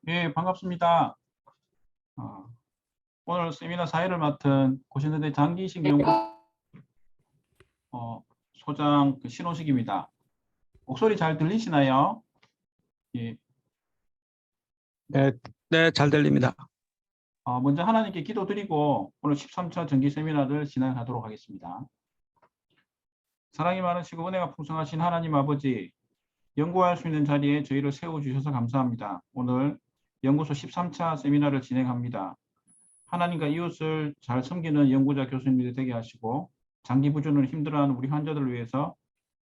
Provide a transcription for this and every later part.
예, 반갑습니다. 어, 오늘 세미나 사회를 맡은 고신여대 장기식 연구 소장 신호식입니다. 목소리 잘 들리시나요? 예, 네, 네, 잘 들립니다. 먼저 하나님께 기도드리고 오늘 13차 정기 세미나를 진행하도록 하겠습니다. 사랑이 많으시고 은혜가 풍성하신 하나님 아버지, 연구할 수 있는 자리에 저희를 세워주셔서 감사합니다. 오늘 연구소 13차 세미나를 진행합니다. 하나님과 이웃을 잘 섬기는 연구자 교수님들이 되게 하시고 장기 부전으로 힘들어하는 우리 환자들을 위해서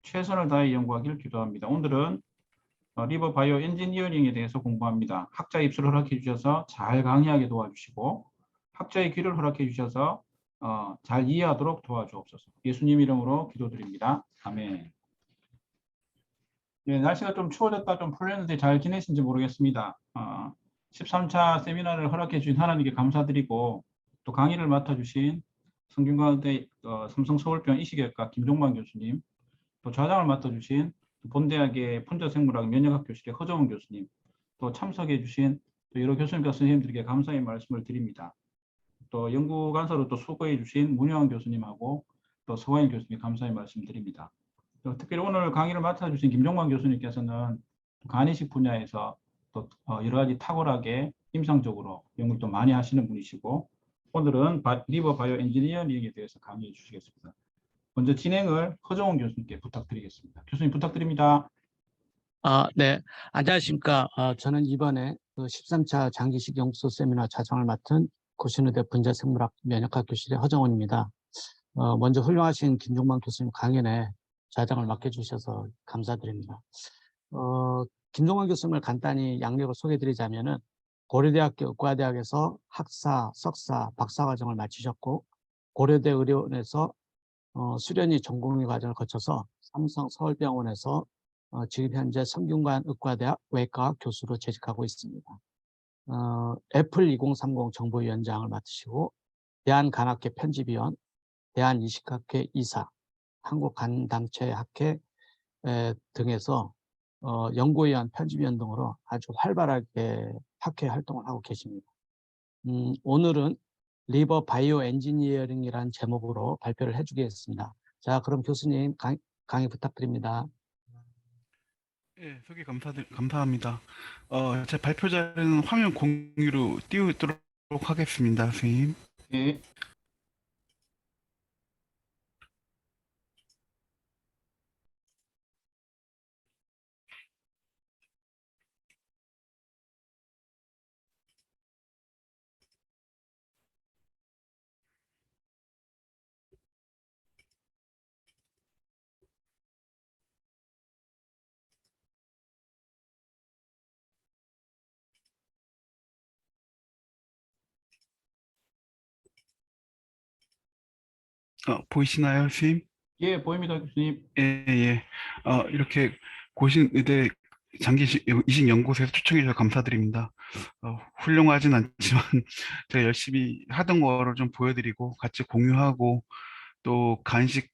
최선을 다해 연구하기를 기도합니다. 오늘은 리버 바이오 엔지니어링에 대해서 공부합니다. 학자 입수를 허락해 주셔서 잘 강의하게 도와주시고 학자의 귀를 허락해 주셔서 잘 이해하도록 도와주옵소서. 예수님 이름으로 기도드립니다. 아멘. 예, 날씨가 좀 추워졌다 좀 풀렸는데 잘 지내신지 모르겠습니다. 13차 세미나를 허락해 주신 하나님께 감사드리고 또 강의를 맡아주신 성균관대 삼성서울병원 이식외과 김종만 교수님, 또 좌장을 맡아주신 본대학의 분자생물학 면역학 교실의 허정은 교수님, 또 참석해 주신 또 여러 교수님과 선생님들에게 감사의 말씀을 드립니다. 또 연구간사로 또 수고해 주신 문효환 교수님하고 또 서화인 교수님 감사의 말씀 드립니다. 특별히 오늘 강의를 맡아주신 김종만 교수님께서는 간이식 분야에서 또 여러 가지 탁월하게 임상적으로 연구를 또 많이 하시는 분이시고 오늘은 리버 바이오 엔지니어링에 대해서 강의해 주시겠습니다. 먼저 진행을 허정훈 교수님께 부탁드리겠습니다. 교수님 부탁드립니다. 네, 안녕하십니까. 저는 이번에 그 13차 장기식 연구소 세미나 좌장을 맡은 고신여대 분자생물학 면역학 교실의 허정원입니다. 먼저 훌륭하신 김종만 교수님 강연에 좌장을 맡겨주셔서 감사드립니다. 김종만 교수님을 간단히 양력을 소개해드리자면은 고려대학교 의과대학에서 학사, 석사, 박사 과정을 마치셨고 고려대 의료원에서 수련의 전공의 과정을 거쳐서 삼성 서울병원에서 지금 현재 성균관의과대학 외과학 교수로 재직하고 있습니다. 애플 2030 정보위원장을 맡으시고 대한간학회 편집위원, 대한이식학회 이사, 한국간담체학회 등에서 연구위원, 편집위원 등으로 아주 활발하게 학회 활동을 하고 계십니다. 오늘은 리버 바이오 엔지니어링이라는 제목으로 발표를 해주겠습니다. 자, 그럼 교수님 강의 부탁드립니다. 예, 소개 감사합니다. 제 발표 자료는 화면 공유로 띄우도록 하겠습니다, 선생님. 예. 보이시나요, 선생님? 예, 보입니다, 교수님. 예, 예. 이렇게 고신의대 이식 연구소에서 초청해 주셔서 감사드립니다. 훌륭하진 않지만 제가 열심히 하던 거를 좀 보여드리고 같이 공유하고 또 간식에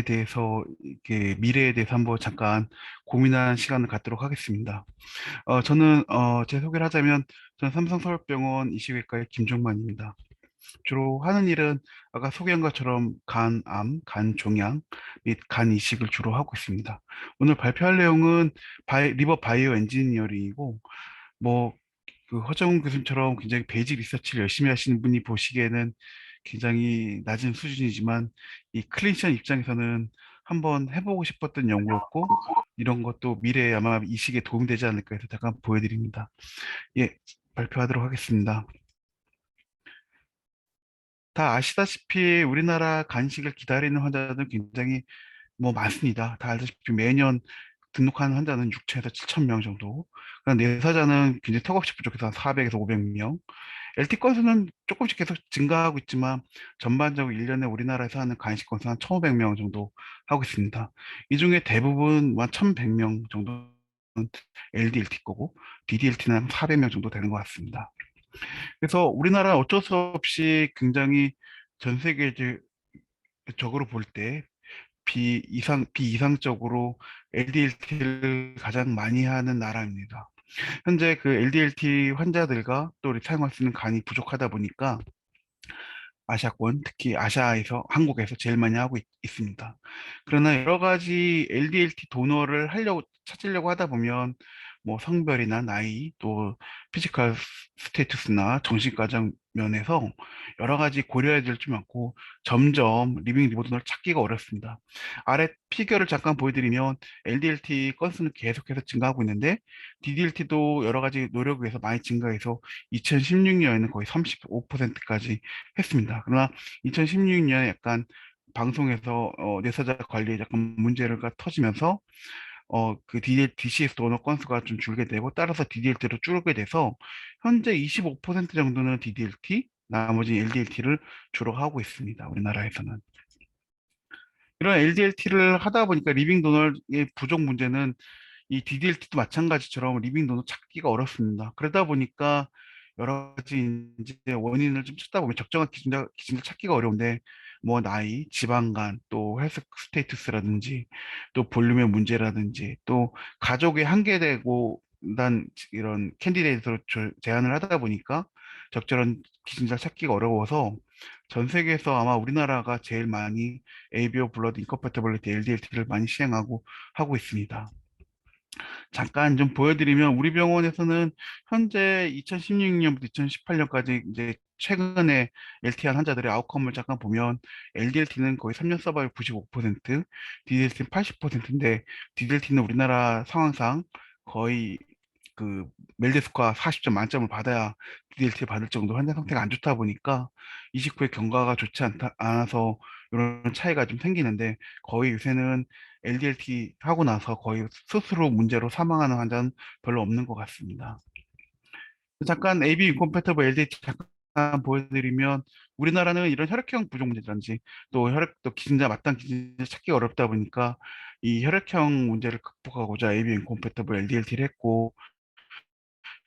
대해서 이렇게 미래에 대해서 한번 잠깐 고민하는 시간을 갖도록 하겠습니다. 저는 제 소개를 하자면 저는 삼성서울병원 이식외과의 김종만입니다. 주로 하는 일은 아까 소개한 것처럼 간암, 간종양 및 간이식을 주로 하고 있습니다. 오늘 발표할 내용은 리버 바이오 엔지니어링이고 뭐 그 허정훈 교수님처럼 굉장히 베이직 리서치를 열심히 하시는 분이 보시기에는 굉장히 낮은 수준이지만 이 클리니션 입장에서는 한번 해보고 싶었던 연구였고 이런 것도 미래에 아마 이식에 도움이 되지 않을까 해서 잠깐 보여드립니다. 예, 발표하도록 하겠습니다. 다 아시다시피 우리나라 간식을 기다리는 환자들은 굉장히 많습니다. 다 알다시피 매년 등록하는 환자는 6천에서 7천 명 정도. 그러나 내사자는 굉장히 턱없이 부족해서 한 400에서 500명. LT 건수는 조금씩 계속 증가하고 있지만 전반적으로 1년에 우리나라에서 하는 간식 건수 한 1,500명 정도 하고 있습니다. 이 중에 대부분 한 1,100명 정도는 LDLT 거고 DDLT는 한 400명 정도 되는 것 같습니다. 그래서 우리나라는 어쩔 수 없이 굉장히 전 세계적으로 볼 때 비이상적으로 LDLT를 가장 많이 하는 나라입니다. 현재 그 LDLT 환자들과 또 우리 사용할 수 있는 간이 부족하다 보니까 아시아권, 특히 아시아에서, 한국에서 제일 많이 하고 있습니다. 그러나 여러 가지 LDLT 도너를 찾으려고 하다 보면, 뭐 성별이나 나이, 또 피지컬 스테이투스나 정신과적 면에서 여러 가지 고려해야 될 점이 많고, 점점 리빙 리버 도너를 찾기가 어렵습니다. 아래 피겨를 잠깐 보여드리면, LDLT 건수는 계속해서 증가하고 있는데, DDLT도 여러 가지 노력을 해서 많이 증가해서 2016년에는 거의 35%까지 했습니다. 그러나 2016년에 약간 방송에서 뇌사자 관리에 약간 문제가 터지면서 그 DCS 도너 건수가 좀 줄게 되고 따라서 DDLT로 줄게 돼서 현재 25% 정도는 DDLT, 나머지 LDLT를 주로 하고 있습니다. 우리나라에서는. 이런 LDLT를 하다 보니까 리빙 도너의 부족 문제는 이 DDLT도 마찬가지처럼 리빙 도너 찾기가 어렵습니다. 그러다 보니까 여러 가지 이제 원인을 좀 찾다 보면 적정한 기준을 찾기가 어려운데 뭐 나이, 지방간, 또 헬스 스테이투스라든지 또 볼륨의 문제라든지 또 가족에 한계되고 난 이런 캔디데이트로 제안을 하다 보니까 적절한 기준을 찾기가 어려워서 전 세계에서 아마 우리나라가 제일 많이 ABO 블러드 인컴패터블리티 LDLT를 많이 시행하고 하고 있습니다. 잠깐 좀 보여드리면 우리 병원에서는 현재 2016년부터 2018년까지 이제 최근에 LT한 환자들의 아웃컴을 잠깐 보면 LDLT는 거의 3년 서바이벌 95%, DDLT는 80%인데 DDLT는 우리나라 상황상 거의 그 멜데스코어 40점 만점을 받아야 DDLT 받을 정도 환자 상태가 안 좋다 보니까 이식 후에 경과가 좋지 않아서 이런 차이가 좀 생기는데 거의 요새는 LDLT 하고 나서 거의 스스로 문제로 사망하는 환자는 별로 없는 것 같습니다. 잠깐 AB 인컴패터블 LDLT 잠깐 보여드리면 우리나라는 이런 혈액형 부족 문제라든지 또 기증자 마땅 기증자 찾기 어렵다 보니까 이 혈액형 문제를 극복하고자 AB 인컴패터블 LDLT를 했고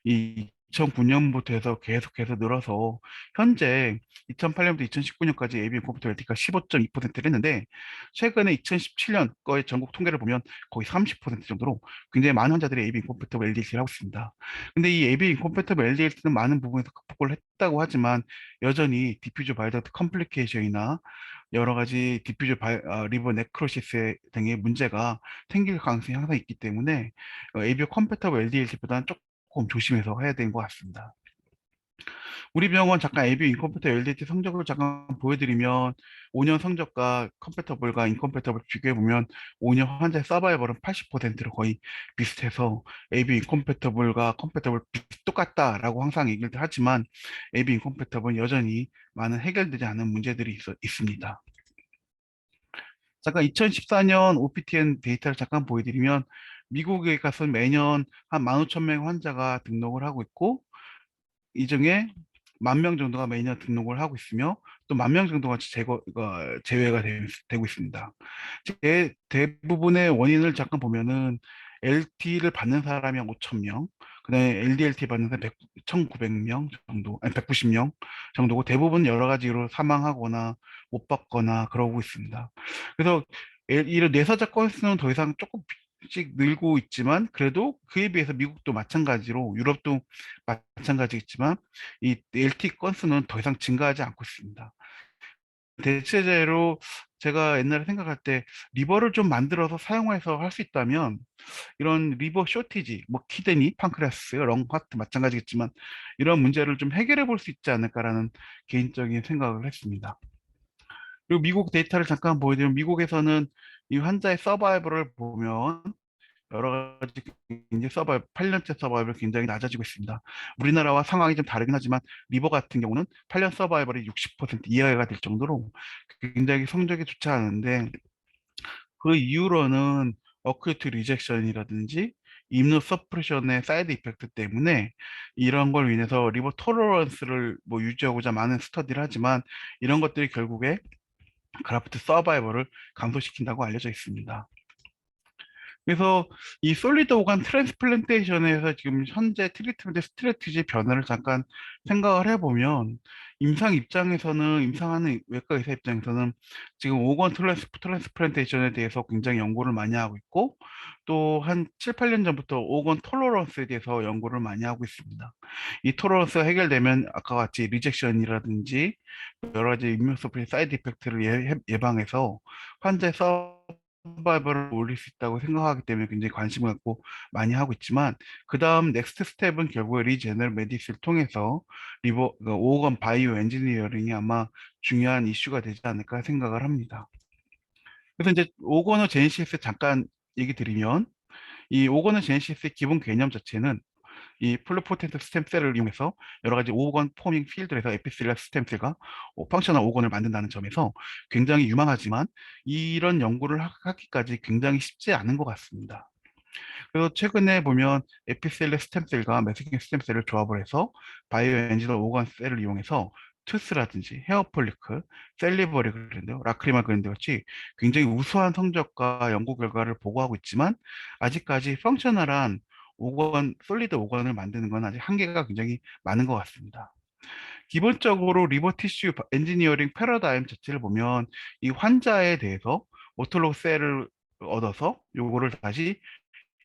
이 2009년부터 해서 계속해서 늘어서 현재 2008년부터 2019년까지 ABM 컴퓨터 LT가 15.2%를 했는데 최근에 2017년 거의 전국 통계를 보면 거의 30% 정도로 굉장히 많은 환자들이 ABM 컴퓨터 LDLT를 하고 있습니다. 근데 이 ABM 컴퓨터 LDLT는 많은 부분에서 극복을 했다고 하지만 여전히 디퓨저 바이덕트 컴플리케이션이나 여러 가지 리버 네크로시스 등의 문제가 생길 가능성이 항상 있기 때문에 ABO 컴패터블 LDLT보다는 조금 조심해서 해야 되는 것 같습니다. 우리 병원 잠깐 ABO 인컴패터 LDT 성적을 잠깐 보여드리면 5년 성적과 컴패터블과 인컴패터블 비교해보면 5년 환자의 서바이벌은 80%로 거의 비슷해서 ABO 인컴패터블과 컴패터블 똑같다라고 항상 얘기를 하지만 ABO 인컴패터블은 여전히 많은 해결되지 않은 문제들이 있습니다. 잠깐 2014년 OPTN 데이터를 잠깐 보여드리면 미국에 가서 매년 한 15,000명 환자가 등록을 하고 있고 이 중에 10,000명 정도가 매년 등록을 하고 있으며 또 10,000명 정도가 제외가 되고 있습니다. 대부분의 원인을 잠깐 보면은 LT를 받는 사람이 5,000명, 그다음에 LDLT 받는 사람이 1,900명 정도, 아니 190명 정도고 대부분 여러 가지 이유로 사망하거나 못 받거나 그러고 있습니다. 그래서 이런 뇌사자 건수는 더 이상 조금씩 늘고 있지만 그래도 그에 비해서 미국도 마찬가지로 유럽도 마찬가지겠지만 이 LT 건수는 더 이상 증가하지 않고 있습니다. 대체제로 제가 옛날에 생각할 때 리버를 좀 만들어서 사용해서 할 수 있다면 이런 리버 쇼티지, 뭐 키드니, 판크레아스, 렁, 하트 마찬가지겠지만 이런 문제를 좀 해결해 볼 수 있지 않을까라는 개인적인 생각을 했습니다. 그리고 미국 데이터를 잠깐 보여드리면 미국에서는 이 환자의 서바이벌을 보면 여러 가지 이제 8년째 서바이벌 굉장히 낮아지고 있습니다. 우리나라와 상황이 좀 다르긴 하지만 리버 같은 경우는 8년 서바이벌이 60% 이하가 될 정도로 굉장히 성적이 좋지 않은데 그 이후로는 어큐트 리젝션이라든지 임무 서프레션의 사이드 이펙트 때문에 이런 걸 인해서 리버 토러런스를 뭐 유지하고자 많은 스터디를 하지만 이런 것들이 결국에 그라프트 서바이벌을 감소시킨다고 알려져 있습니다. 그래서 이 솔리드 오간 트랜스플란테이션에서 지금 현재 트리트먼트 스트래티지 변화를 잠깐 생각을 해보면 임상하는 외과 의사 입장에서는 지금 오건 트랜스플란테이션에 대해서 굉장히 연구를 많이 하고 있고 또 한 7, 8년 전부터 오건 톨러런스에 대해서 연구를 많이 하고 있습니다. 이 톨러런스가 해결되면 아까 같이 리젝션이라든지 여러 가지 임무서프리 사이드 이펙트를 예방해서 환자의 서바이벌을 올릴 수 있다고 생각하기 때문에 굉장히 관심을 갖고 많이 하고 있지만 그 다음 넥스트 스텝은 결국에 리제너럴 메디스를 통해서 오건 바이오 엔지니어링이 아마 중요한 이슈가 되지 않을까 생각을 합니다. 그래서 이제 오거노 제네시스 잠깐 얘기 드리면 이 오거노 제네시스의 기본 개념 자체는 이 플루포텐트 스템셀을 이용해서 여러 가지 오건 포밍 필드에서 에피셀러 스템셀과 펑셔널 오건을 만든다는 점에서 굉장히 유망하지만 이런 연구를 하기까지 굉장히 쉽지 않은 것 같습니다. 그래서 최근에 보면 에피셀러 스템셀과 메세킹 스템셀을 조합을 해서 바이오 엔지널 오건 셀을 이용해서 투스라든지 헤어 폴리클, 셀리버리 그랜드, 라크리마 그랜드 같이 굉장히 우수한 성적과 연구 결과를 보고하고 있지만 아직까지 펑셔널한 솔리드 오건을 만드는 건 아직 한계가 굉장히 많은 것 같습니다. 기본적으로 리버 티슈 엔지니어링 패러다임 자체를 보면 이 환자에 대해서 오토로그 셀을 얻어서 요거를 다시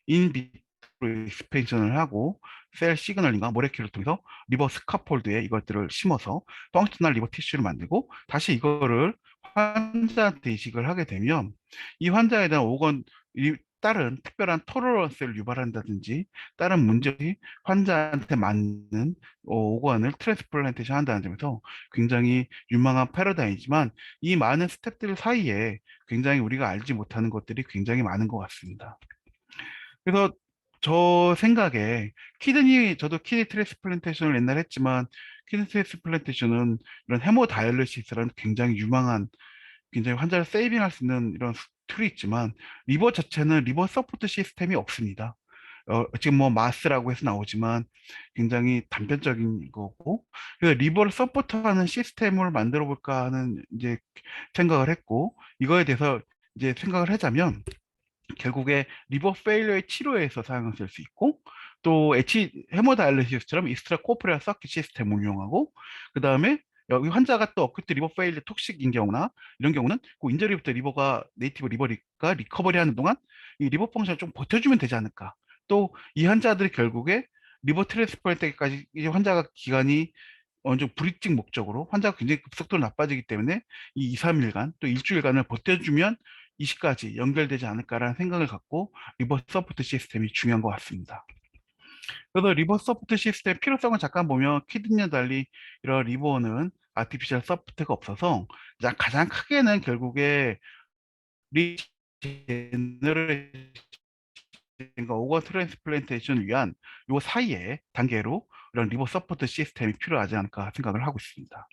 인비트로 익스펜션을 하고 셀 시그널링과 모레큘을 통해서 리버 스카폴드에 이것들을 심어서 펑셔널 리버 티슈를 만들고 다시 이거를 환자한테 이식을 하게 되면 이 환자에 대한 다른 특별한 토러런스를 유발한다든지 다른 문제이 환자한테 맞는 오건을 트랜스플란테이션 한다는 점에서 굉장히 유망한 패러다임이지만 이 많은 스텝들 사이에 굉장히 우리가 알지 못하는 것들이 굉장히 많은 것 같습니다. 그래서 저 생각에 저도 키드니 트랜스플란테이션을 옛날에 했지만 키드니 트랜스플란테이션은 이런 헤모다이얼리시스라는 굉장히 유망한 굉장히 환자를 세이빙할 수 있는 이런 툴이 있지만 리버 자체는 리버 서포트 시스템이 없습니다. 지금 뭐 마스라고 해서 나오지만 굉장히 단편적인 거고 그래서 리버를 서포트하는 시스템을 만들어 볼까 하는 이제 생각을 했고 이거에 대해서 이제 생각을 하자면 결국에 리버 페일러의 치료에서 사용을 할 수 있고 또 헤모다이알리시스처럼 익스트라 코프레아 서킷 시스템을 운용하고 그 다음에 여기 환자가 또 어큐트 리버 페일러 톡식인 경우나 이런 경우는 그 인저리부터 네이티브 리버가 리커버리 하는 동안 이 리버 펑션을 좀 버텨주면 되지 않을까. 또 이 환자들이 결국에 리버 트랜스플란트까지 이제 환자가 기간이 어느 정도 브리징 목적으로 환자가 굉장히 급속도로 나빠지기 때문에 이 2, 3일간 또 일주일간을 버텨주면 이시까지 연결되지 않을까라는 생각을 갖고 리버 서포트 시스템이 중요한 것 같습니다. 그래서 리버 서포트 시스템 필요성을 잠깐 보면 키드니와 달리 이런 리버는 아티피셜 서포트가 없어서 가장 크게는 결국에 리제너레이션과 오건 트랜스플란테이션을 위한 요 사이에 단계로 이런 리버 서포트 시스템이 필요하지 않을까 생각을 하고 있습니다.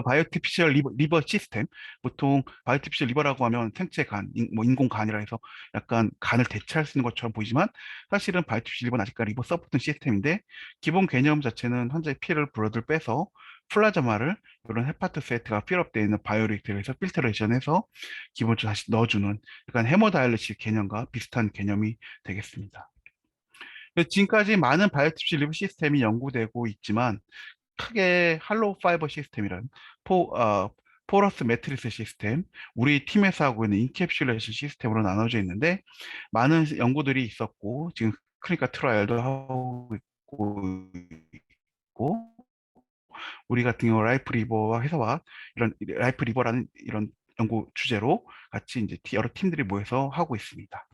바이오티피셜 리버 시스템, 보통 바이오티피셜 리버라고 하면 생체 간, 뭐 인공 간이라 해서 약간 간을 대체할 수 있는 것처럼 보이지만 사실은 바이오티피셜 리버는 아직까지 리버 서포트 시스템인데 기본 개념 자체는 환자의 피를 브러드를 빼서 플라즈마를 이런 헤파토사이트가 필업되어 있는 바이오리액터에서 필터레이션해서 기본적으로 다시 넣어주는 약간 헤모다이얼리시스 개념과 비슷한 개념이 되겠습니다. 지금까지 많은 바이오티피셜 리버 시스템이 연구되고 있지만 크게 할로우 파이버 시스템이란 포러스 매트리스 시스템, 우리 팀에서 하고 있는 인캡슐레이션 시스템으로 나눠져 있는데 많은 연구들이 있었고 지금 클리니컬 트라이얼도 하고 있고 우리 같은 경우 라이프 리버와 회사와 이런 라이프 리버라는 이런 연구 주제로 같이 이제 여러 팀들이 모여서 하고 있습니다.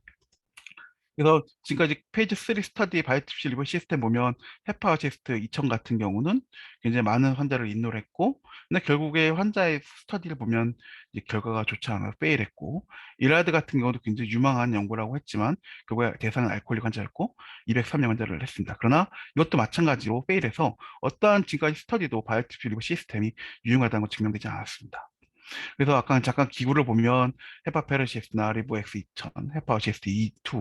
그래서 지금까지 페이지 3 스터디 바이오티피셜 리버 시스템 보면 헤파어시스트 2000 같은 경우는 굉장히 많은 환자를 인로를 했고 근데 결국에 환자의 스터디를 보면 이제 결과가 좋지 않아 페일했고 일라드 같은 경우도 굉장히 유망한 연구라고 했지만 결국에 대상은 알코올릭 환자였고 203명 환자를 했습니다. 그러나 이것도 마찬가지로 페일해서 어떠한 지금까지 스터디도 바이오티피셜 리버 시스템이 유용하다는 건 증명되지 않았습니다. 그래서 아까 잠깐 기구를 보면 헤파페르시스나 리보엑스 2000, 헤파어시스트 22,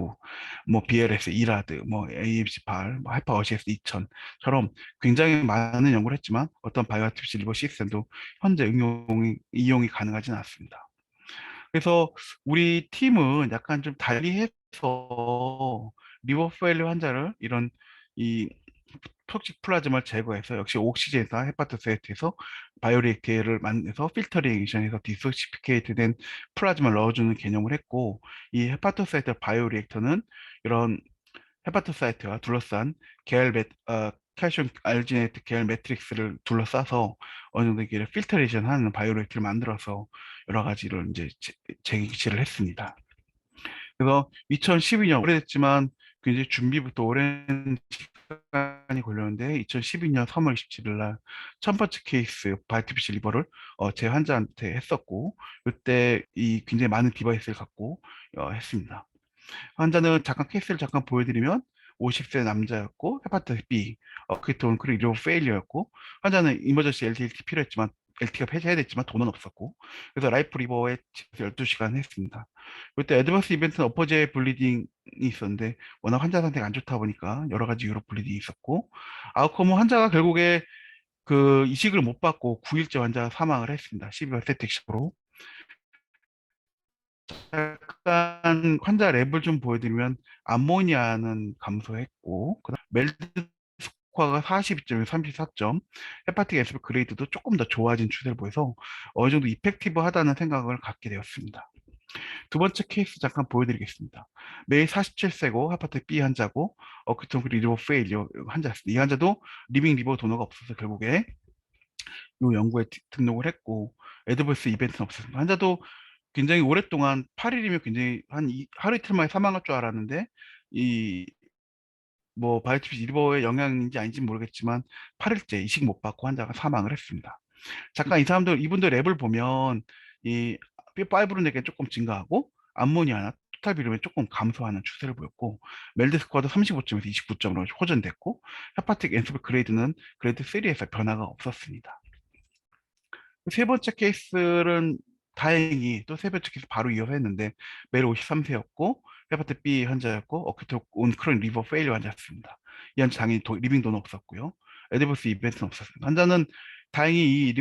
뭐 BLS 2라드, 뭐 AMC 8, 뭐 헤파어시스트 2000처럼 굉장히 많은 연구를 했지만 어떤 바이오아티피셜 리버 시스템도 현재 이용이 가능하지는 않습니다. 그래서 우리 팀은 약간 좀 달리해서 리버 페일리어 환자를 이런 이 톡식 플라즈마를 제거해서 역시 옥시젠과 헤파토사이트에서 바이오리액터를 만들어서 필터링해서 디소시피케이트 된 플라즈마를 넣어주는 개념을 했고, 이 헤파토사이트 바이오리액터는 이런 헤파토사이트와 둘러싼 칼슘 알지네이트 계열 매트릭스를 둘러싸서 어느 정도 이게 필터레이션 하는 바이오리액터를 만들어서 여러 가지를 이제 제기를 했습니다. 그래서 2012년 오래됐지만 굉장히 준비부터 오랜 시간이 걸렸는데 2012년 3월 27일 날 첫 번째 케이스 바이오티피셜 리버를 제 환자한테 했었고, 이때 이 굉장히 많은 디바이스를 갖고 했습니다. 환자는 잠깐 케이스를 잠깐 보여드리면 50세 남자였고 헤파타이tis B, 크리톤 그리고 리버 페일리어였고, 환자는 이머전시 LTT 필요했지만 LT가 폐지해야 됐지만 돈은 없었고, 그래서 라이프 리버에 12시간 했습니다. 그때 애드버스 이벤트는 어퍼제 블리딩이 있었는데 워낙 환자 상태가 안 좋다 보니까 여러 가지 이유로 블리딩이 있었고, 아웃컴은 환자가 결국에 그 이식을 못 받고 9일째 환자가 사망을 했습니다. 12월 세택식으로. 약간 환자 랩을 좀 보여드리면 암모니아는 감소했고, 그다음 멜드 스코어가 42점에서 34점, 헤파틱 에스프 그레이드도 조금 더 좋아진 추세를 보여서 어느 정도 이펙티브하다는 생각을 갖게 되었습니다. 두 번째 케이스 잠깐 보여드리겠습니다. 매일 47세고 헤파틱 B 환자고 어크톤 리버 페일리어 환자였습니다. 이 환자도 리빙 리버 도너가 없어서 결국에 이 연구에 등록을 했고, 애드버스 이벤트는 없었습니다. 환자도 굉장히 오랫동안 8일이면 굉장히 하루 이틀 만에 사망할 줄 알았는데, 이 뭐 바이오티피스 리버의 영향인지 아닌지 모르겠지만 8일째 이식 못 받고 환자가 사망을 했습니다. 잠깐 이분들 랩을 보면 이 파이브로넥이 조금 증가하고 암모니아나 토탈 비lum이 조금 감소하는 추세를 보였고, 멜드 스코어도 35점에서 29점으로 호전됐고, 헤파틱 엔스브 그레이드는 그레이드 3에서 변화가 없었습니다. 세 번째 케이스는 다행히 또 세 번째 케이스 바로 이어서 했는데, 매일 53세였고 헤파티tis B 환자였고 어큐트 온크론 리버 페일리어 환자였습니다. 이 환자 당연히 리빙 도는 없었고요. 애드버스 이벤트는 없었습니다. 환자는 다행히 이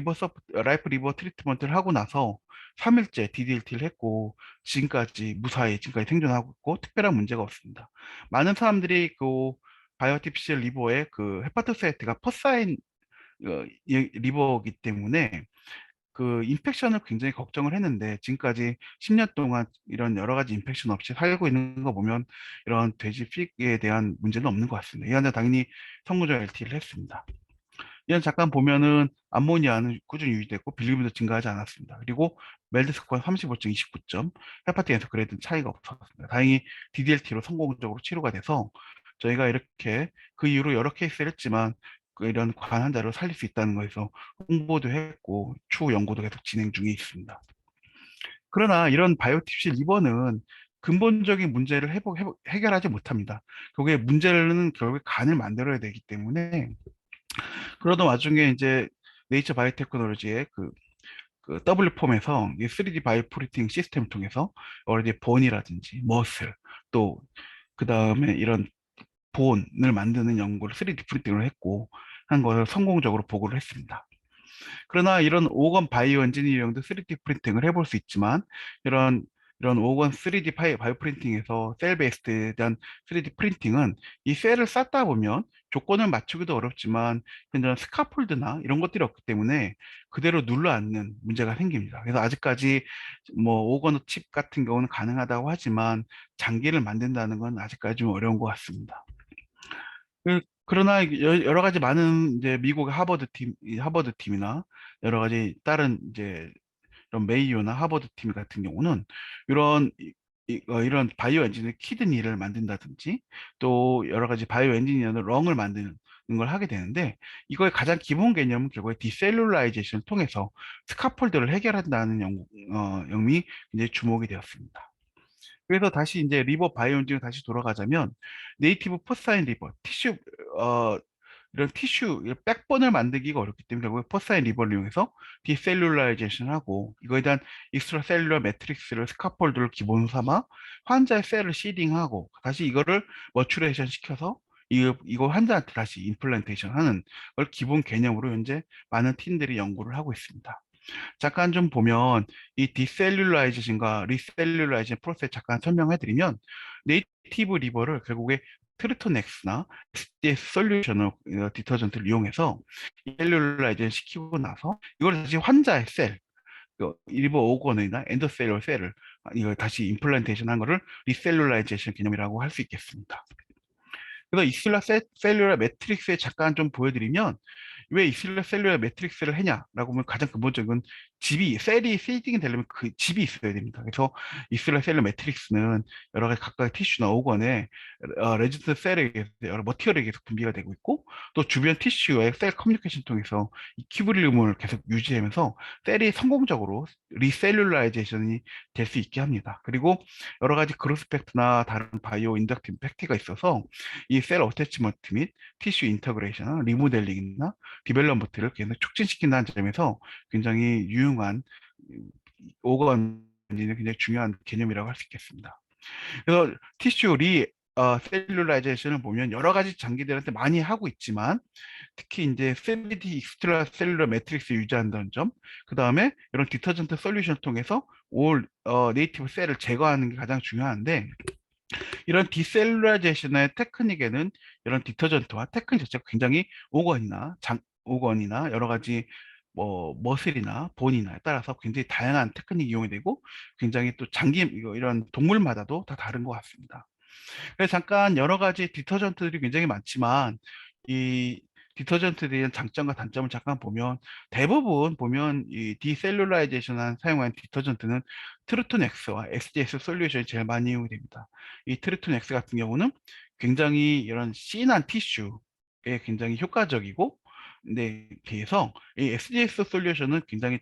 라이프 리버 트리트먼트를 하고 나서 3일째 DDLT를 했고 지금까지 무사히 지금까지 생존하고 있고 특별한 문제가 없습니다. 많은 사람들이 그 바이오티피셜 리버의 그 헤파토사이트가 퍼사인 리버이기 때문에 그 인펙션을 굉장히 걱정을 했는데, 지금까지 10년 동안 이런 여러 가지 인펙션 없이 살고 있는 거 보면 이런 돼지 픽에 대한 문제는 없는 것 같습니다. 이 환자 당연히 성무적 LT를 했습니다. 이런 잠깐 보면은 암모니아는 꾸준히 유지됐고 빌리루빈도 증가하지 않았습니다. 그리고 멜드 스코어 35점, 29점, 헤파틱 엔서그레이드는 차이가 없었습니다. 다행히 DDLT로 성공적으로 치료가 돼서 저희가 이렇게 그 이후로 여러 케이스를 했지만 이런 관 환자를 살릴 수 있다는 거에서 홍보도 했고 추후 연구도 계속 진행 중에 있습니다. 그러나 이런 바이오tip시 리버는 근본적인 문제를 해결하지 못합니다. 결국에 문제는 결국에 간을 만들어야 되기 때문에, 그러던 와중에 이제 네이처 바이오테크놀로지의 그 W폼에서 이 3D 바이오 프린팅 시스템을 통해서 여러 가지 본이라든지 머슬, 또 그 다음에 이런 본을 만드는 연구를 3D 프린팅을 했고 한 것을 성공적으로 보고를 했습니다. 그러나 이런 오건 바이오 엔지니어링도 3D 프린팅을 해볼 수 있지만, 이런 오건 3D 바이오 프린팅에서 셀 베이스드에 대한 3D 프린팅은 이 셀을 쌓다 보면 조건을 맞추기도 어렵지만 이런 스카폴드나 이런 것들이 없기 때문에 그대로 눌러 앉는 문제가 생깁니다. 그래서 아직까지 뭐 오건 칩 같은 경우는 가능하다고 하지만 장기를 만든다는 건 아직까지 좀 어려운 것 같습니다. 그러나 여러 가지 많은 이제 미국의 하버드 팀이나 여러 가지 다른 이제 이런 메이오나 하버드 팀 같은 경우는 이런 이런 바이오 엔지니어 키드니를 만든다든지 또 여러 가지 바이오 엔지니어는 렁을 만드는 걸 하게 되는데, 이거의 가장 기본 개념은 결국에 디셀룰라이제이션을 통해서 스카폴드를 해결한다는 영미 굉장히 주목이 되었습니다. 그래서 다시 이제 리버 바이오인지로 다시 돌아가자면, 네이티브 포사인 리버 어 이런 이런 백본을 만들기가 어렵기 때문에 결국에 포사인 리버를 이용해서 디셀룰라이제이션을 하고, 이거에 대한 익스트라셀룰러 매트릭스를 스카폴드를 기본 삼아 환자의 셀을 시딩하고 다시 이거를 머추레이션 시켜서 이거 환자한테 다시 임플란테이션 하는 걸 기본 개념으로 현재 많은 팀들이 연구를 하고 있습니다. 잠깐 좀 보면 이 디셀룰라이제이션과 리셀룰라이제이션 프로세스 잠깐 설명해 드리면 네이티브 리버를 결국에 트루톤엑스나 SDS 솔루션을 디터전트를 이용해서 셀룰라이제이션 시키고 나서 이걸 다시 환자의 셀, 일부 오건이나 엔도셀룰 셀을 이걸 다시 임플란테이션 한 거를 리셀룰라이제이션 개념이라고 할 수 있겠습니다. 그래서 셀룰라 매트릭스에 잠깐 좀 보여드리면 왜 이슬라 셀룰라 매트릭스를 했냐라고 하면 가장 근본적인 셀이 시딩이 되려면 그 집이 있어야 됩니다. 그래서 이슬라 셀룰라 매트릭스는 여러 가지 각각의 티슈나 오건에 레지던트 셀에 의해서 여러 머티리얼에 의해서 분비가 되고 있고 또 주변 티슈와의 셀 커뮤니케이션 통해서 이퀴브리움을 계속 유지하면서 셀이 성공적으로 리셀룰라이제이션이 될 수 있게 합니다. 그리고 여러 가지 그로스 팩트나 다른 바이오 인덕티브 팩트가 있어서 이 셀 어태치먼트 및 티슈 인터그레이션, 리모델링이나 디벨롭먼트를 계속 촉진시킨다는 점에서 굉장히 유용한 오건이 굉장히 중요한 개념이라고 할 수 있겠습니다. 그래서 티슈 셀룰라이제이션을 보면 여러 가지 장기들한테 많이 하고 있지만 특히 이제 3D 익스트라 셀룰러 매트릭스 유지한다는 점, 그 다음에 이런 디터전트 솔루션을 통해서 네이티브 셀을 제거하는 게 가장 중요한데 이런 디셀룰라이제이션의 테크닉에는 이런 디터전트와 테크닉 자체가 굉장히 오건이나 여러 가지 머슬이나 본이나에 따라서 굉장히 다양한 테크닉이 이용이 되고 굉장히 또 이런 동물마다도 다 다른 것 같습니다. 그래서 잠깐 여러 가지 디터전트들이 굉장히 많지만 이 디터전트에 대한 장점과 단점을 잠깐 보면 대부분 보면 이 디셀룰라이제이션을 사용한 디터전트는 트루톤 X와 SDS 솔루션이 제일 많이 이용이 됩니다. 이 트루톤 X 같은 경우는 굉장히 이런 진한 티슈에 굉장히 효과적이고 네, 비해서 이 SDS 솔루션은 굉장히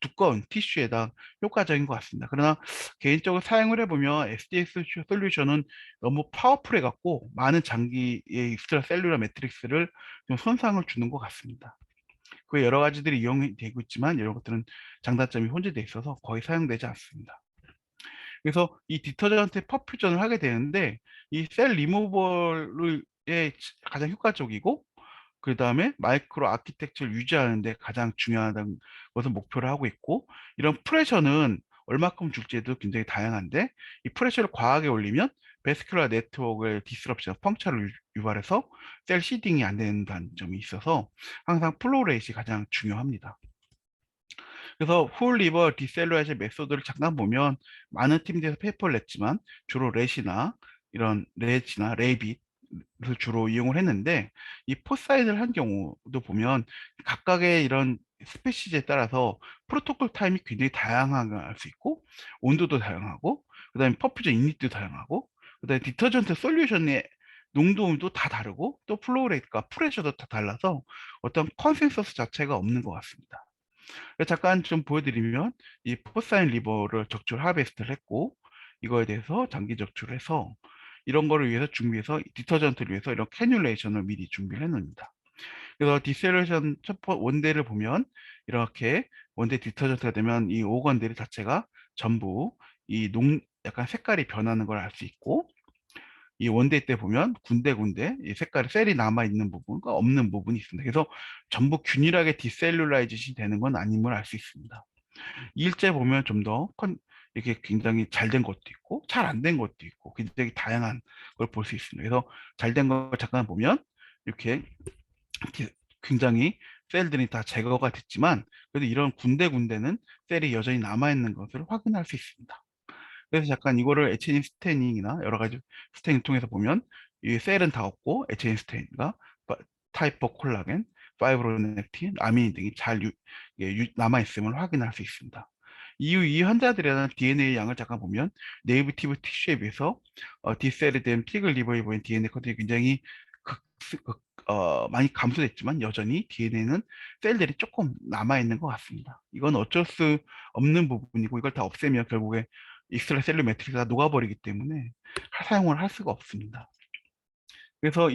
두꺼운 티슈에다 효과적인 것 같습니다. 그러나 개인적으로 사용을 해보면 SDS 솔루션은 너무 파워풀해 갖고 많은 장기의 익스트라 셀룰러 매트릭스를 좀 손상을 주는 것 같습니다. 그 여러 가지들이 이용이 되고 있지만 이런 것들은 장단점이 혼재되어 있어서 거의 사용되지 않습니다. 그래서 이 디터전트의 퍼퓨전을 하게 되는데 이 셀 리무벌에 가장 효과적이고 그 다음에 마이크로 아키텍처를 유지하는 데 가장 중요하다는 것을 목표를 하고 있고 이런 프레셔는 얼마큼 줄지에도 굉장히 다양한데 이 프레셔를 과하게 올리면 베스큘라 네트워크의 디스럽션, 펑처를 유발해서 셀 시딩이 안 된다는 점이 있어서 항상 플로우 레이트가 가장 중요합니다. 그래서 훌 리버 디셀루라이즈 메소드를 잠깐 보면 많은 팀들에서 페이퍼를 냈지만 주로 레빗을 주로 이용을 했는데 이 포사이드를 한 경우도 보면 각각의 이런 스페시즈에 따라서 프로토콜 타임이 굉장히 다양하게 할 수 있고 온도도 다양하고 그 다음에 퍼퓨전 인닛도 다양하고 그 다음에 디터전트 솔루션의 농도도 다 다르고 또 플로우 레이트가 프레셔도 다 달라서 어떤 컨센서스 자체가 없는 것 같습니다. 잠깐 좀 보여드리면 이 포사인 리버를 적출 하베스트를 했고 이거에 대해서 장기 적출을 해서 이런 거를 위해서 준비해서 디터전트를 위해서 이런 캐뉼레이션을 미리 준비를 해놓습니다. 그래서 디셀레이션 원대를 보면 이렇게 원대 디터전트가 되면 이 오건들 자체가 전부 약간 색깔이 변하는 걸 알 수 있고 이 원데이 때 보면 군데군데 이 색깔이 셀이 남아있는 부분과 없는 부분이 있습니다. 그래서 전부 균일하게 디셀룰라이제이션이 되는 건 아님을 알 수 있습니다. 일제 보면 좀 더 이렇게 굉장히 잘 된 것도 있고 잘 안 된 것도 있고 굉장히 다양한 걸 볼 수 있습니다. 그래서 잘 된 걸 잠깐 보면 이렇게 굉장히 셀들이 다 제거가 됐지만 그래도 이런 군데군데는 셀이 여전히 남아있는 것을 확인할 수 있습니다. 그래서 잠깐 이거를 에체닌 스테이닝이나 여러 가지 스테이닝 통해서 보면 이 셀은 다 없고 에체닌 스테이닝과 타이퍼 콜라겐, 파이브로넥틴, 아미닌 등이 잘 남아있음을 확인할 수 있습니다. 이 환자들의 DNA 양을 잠깐 보면 네이티브 티슈에 비해서 디셀이된 피글 리버에 보인 DNA 컨텐이 굉장히 많이 감소됐지만 여전히 DNA는 셀들이 조금 남아있는 것 같습니다. 이건 어쩔 수 없는 부분이고 이걸 다 없애면 결국에 익스트라 셀룰 매트릭스가 녹아버리기 때문에 사용을 할 수가 없습니다. 그래서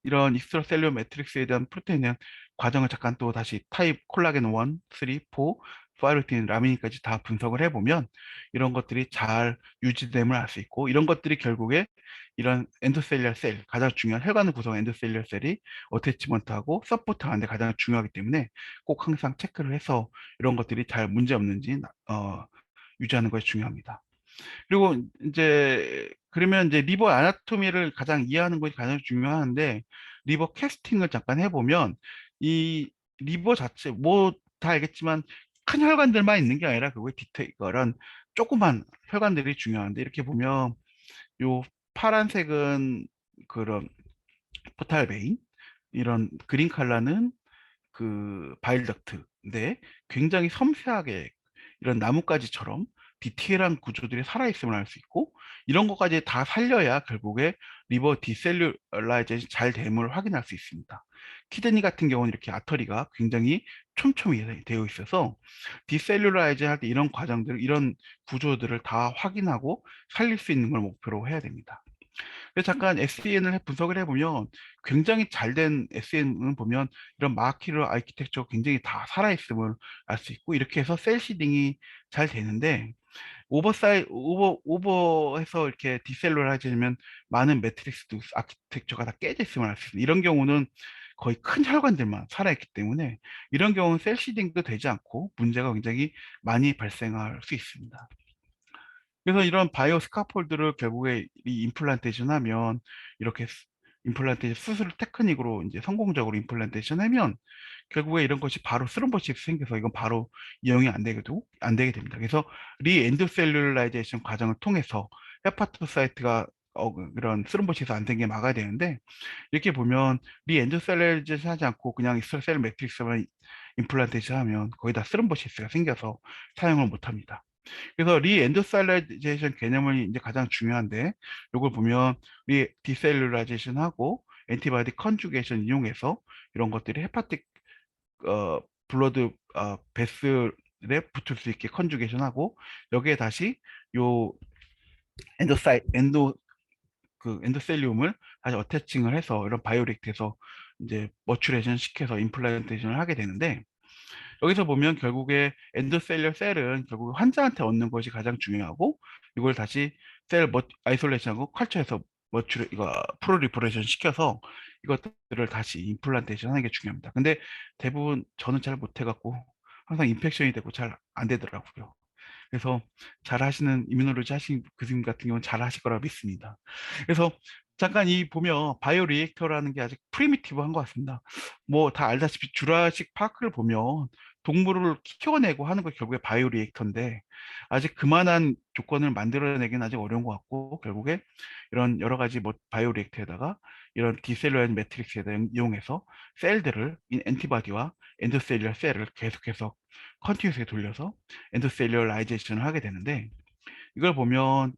이런 익스트라 셀룰 매트릭스에 대한 프로테인에 대한 과정을 잠깐 또 다시 타입 콜라겐 1, 3, 4, 파이로틴, 라미닌까지 다 분석을 해보면 이런 것들이 잘 유지됨을 알 수 있고, 이런 것들이 결국에 이런 엔도셀리아 셀, 가장 중요한 혈관을 구성하는 엔도셀리아 셀이 어태치먼트하고 서포트하는 데 가장 중요하기 때문에 꼭 항상 체크를 해서 이런 것들이 잘 문제 없는지 유지하는 것이 중요합니다. 그리고 이제 그러면 이제 리버 아나토미를 가장 이해하는 것이 가장 중요한데, 리버 캐스팅을 잠깐 해보면 이 리버 자체 뭐 다 알겠지만 큰 혈관들만 있는 게 아니라 그거의 디테일한 조그만 혈관들이 중요한데, 이렇게 보면 요 파란색은 그런 포탈 베인, 이런 그린 컬러는 그 바일덕트인데 굉장히 섬세하게 이런 나뭇가지처럼 디테일한 구조들이 살아있음을 알 수 있고, 이런 것까지 다 살려야 결국에 리버 디셀룰라이제이션이 잘 됨을 확인할 수 있습니다. 키드니 같은 경우는 이렇게 아터리가 굉장히 촘촘히 되어 있어서 디셀룰라이즈 할 때 이런 과정들, 이런 구조들을 다 확인하고 살릴 수 있는 걸 목표로 해야 됩니다. 그래서 잠깐 SEN을 분석을 해보면 굉장히 잘 된 SEN을 보면 이런 마키로 아키텍처가 굉장히 다 살아있음을 알 수 있고, 이렇게 해서 셀 시딩이 잘 되는데, 오버해서 이렇게 디셀룰라이즈면 많은 매트릭스 아키텍처가 다 깨져 있음을 알 수 있습니다. 이런 경우는 거의 큰 혈관들만 살아있기 때문에 이런 경우는 셀 시딩도 되지 않고 문제가 굉장히 많이 발생할 수 있습니다. 그래서 이런 바이오 스카폴드를 결국에 이 임플란테이션 하면, 이렇게 임플란테이션 수술 테크닉으로 이제 성공적으로 임플란테이션 하면 결국에 이런 것이 바로 스럼보시스 생겨서 이건 바로 이용이 안 되게 됩니다. 그래서 리엔도셀룰라이제이션 과정을 통해서 헤파토사이트가 그런 스럼보시스 안 생기게 막아야 되는데, 이렇게 보면 리엔도셀룰라이제이션 하지 않고 그냥 셀 매트릭스만 임플란테이션 하면 거의 다 스럼보시스가 생겨서 사용을 못 합니다. 그래서 리엔도셀룰라이제이션 개념이 이제 가장 중요한데, 이걸 보면 디셀룰라이제이션하고 엔티바디 컨주게이션 이용해서 이런 것들이 헤파틱 블러드 베슬에 붙을 수 있게 컨주게이션하고, 여기에 다시 요 엔도셀리움을 다시 어태칭을 해서 이런 바이오렉트에서 이제 머추레이션 시켜서 임플란테이션을 하게 되는데, 여기서 보면 결국에 엔도셀러 셀은 결국 환자한테 얻는 것이 가장 중요하고, 이걸 다시 아이솔레이션하고 컬처에서 이거 프로리퍼레이션 시켜서 이것들을 다시 임플란테이션 하는 게 중요합니다. 근데 대부분 저는 잘 못해갖고 항상 인펙션이 되고 잘 안 되더라고요. 그래서 잘 하시는 이뮤놀로지 하신 교수님 같은 경우는 잘 하실 거라 믿습니다. 그래서 잠깐 이 보면 바이오 리액터라는 게 아직 프리미티브한 것 같습니다. 뭐 다 알다시피 주라식 파크를 보면 동물을 키워내고 하는 거 결국에 바이오 리액터인데, 아직 그만한 조건을 만들어내기는 아직 어려운 것 같고, 결국에 이런 여러 가지 뭐 바이오 리액터에다가 이런 디셀룰라 매트릭스에다 이용해서 셀들을 엔티바디와 엔도셀룰라 셀을 계속해서 컨티뉴스하게 돌려서 엔도셀룰라이제이션을 하게 되는데, 이걸 보면